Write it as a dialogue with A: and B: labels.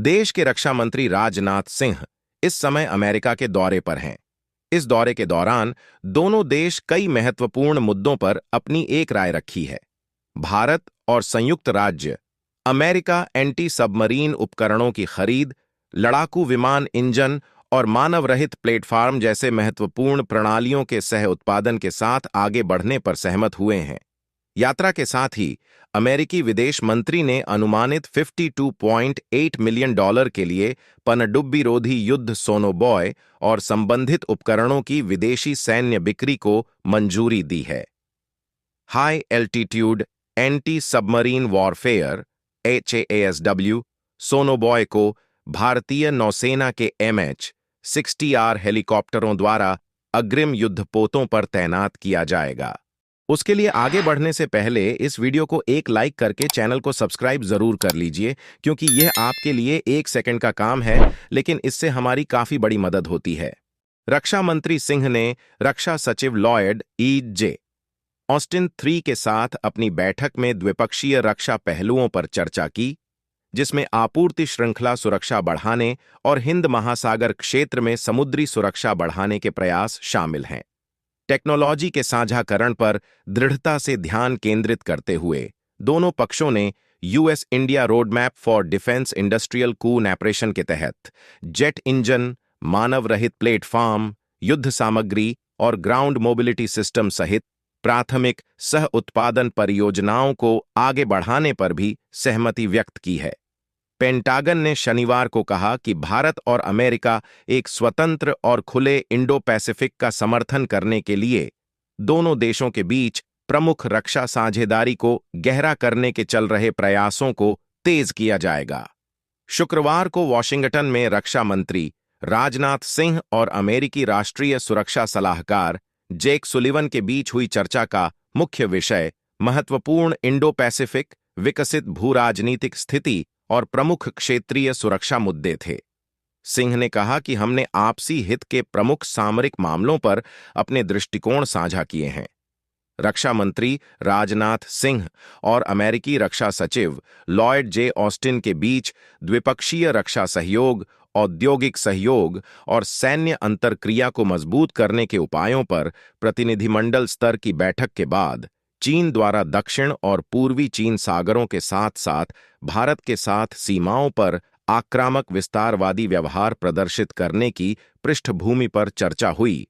A: देश के रक्षा मंत्री राजनाथ सिंह इस समय अमेरिका के दौरे पर हैं। इस दौरे के दौरान दोनों देश कई महत्वपूर्ण मुद्दों पर अपनी एक राय रखी है। भारत और संयुक्त राज्य अमेरिका एंटी सबमरीन उपकरणों की खरीद, लड़ाकू विमान इंजन और मानव रहित प्लेटफॉर्म जैसे महत्वपूर्ण प्रणालियों के सह उत्पादन के साथ आगे बढ़ने पर सहमत हुए हैं। यात्रा के साथ ही अमेरिकी विदेश मंत्री ने अनुमानित $52.8 मिलियन के लिए पनडुब्बी रोधी युद्ध सोनोबॉय और संबंधित उपकरणों की विदेशी सैन्य बिक्री को मंजूरी दी है। High altitude anti submarine warfare HAASW sonobuoy को भारतीय नौसेना के MH-60R हेलीकॉप्टरों द्वारा अग्रिम युद्धपोतों पर तैनात किया जाएगा। उसके लिए आगे बढ़ने से पहले इस वीडियो को एक लाइक करके चैनल को सब्सक्राइब जरूर कर लीजिए, क्योंकि यह आपके लिए 1 सेकंड का काम है, लेकिन इससे हमारी काफी बड़ी मदद होती है। रक्षा मंत्री सिंह ने रक्षा सचिव लॉयड E.J. ऑस्टिन III के साथ अपनी बैठक में द्विपक्षीय रक्षा पहलुओं पर चर्चा की, जिसमें आपूर्ति श्रृंखला सुरक्षा बढ़ाने और हिंद महासागर क्षेत्र में समुद्री सुरक्षा बढ़ाने के प्रयास शामिल हैं। टेक्नोलॉजी के साझाकरण पर दृढ़ता से ध्यान केंद्रित करते हुए दोनों पक्षों ने US India roadmap for defence industrial cooperation के तहत जेट इंजन, मानव रहित प्लेटफॉर्म, युद्ध सामग्री और ग्राउंड मोबिलिटी सिस्टम सहित प्राथमिक सह उत्पादन परियोजनाओं को आगे बढ़ाने पर भी सहमति व्यक्त की है। पेंटागन ने शनिवार को कहा कि भारत और अमेरिका एक स्वतंत्र और खुले इंडो पैसिफिक का समर्थन करने के लिए दोनों देशों के बीच प्रमुख रक्षा साझेदारी को गहरा करने के चल रहे प्रयासों को तेज किया जाएगा। शुक्रवार को वॉशिंगटन में रक्षा मंत्री राजनाथ सिंह और अमेरिकी राष्ट्रीय सुरक्षा सलाहकार जेक सुलिवन के बीच हुई चर्चा का मुख्य विषय महत्वपूर्ण इंडो पैसिफिक, विकसित भू-राजनीतिक स्थिति और प्रमुख क्षेत्रीय सुरक्षा मुद्दे थे। सिंह ने कहा कि हमने आपसी हित के प्रमुख सामरिक मामलों पर अपने दृष्टिकोण साझा किए हैं। रक्षा मंत्री राजनाथ सिंह और अमेरिकी रक्षा सचिव लॉयड J. ऑस्टिन के बीच द्विपक्षीय रक्षा सहयोग, औद्योगिक सहयोग और सैन्य अंतरक्रिया को मजबूत करने के उपायों पर प्रतिनिधिमंडल स्तर की बैठक के बाद चीन द्वारा दक्षिण और पूर्वी चीन सागरों के साथ साथ भारत के साथ सीमाओं पर आक्रामक विस्तारवादी व्यवहार प्रदर्शित करने की पृष्ठभूमि पर चर्चा हुई।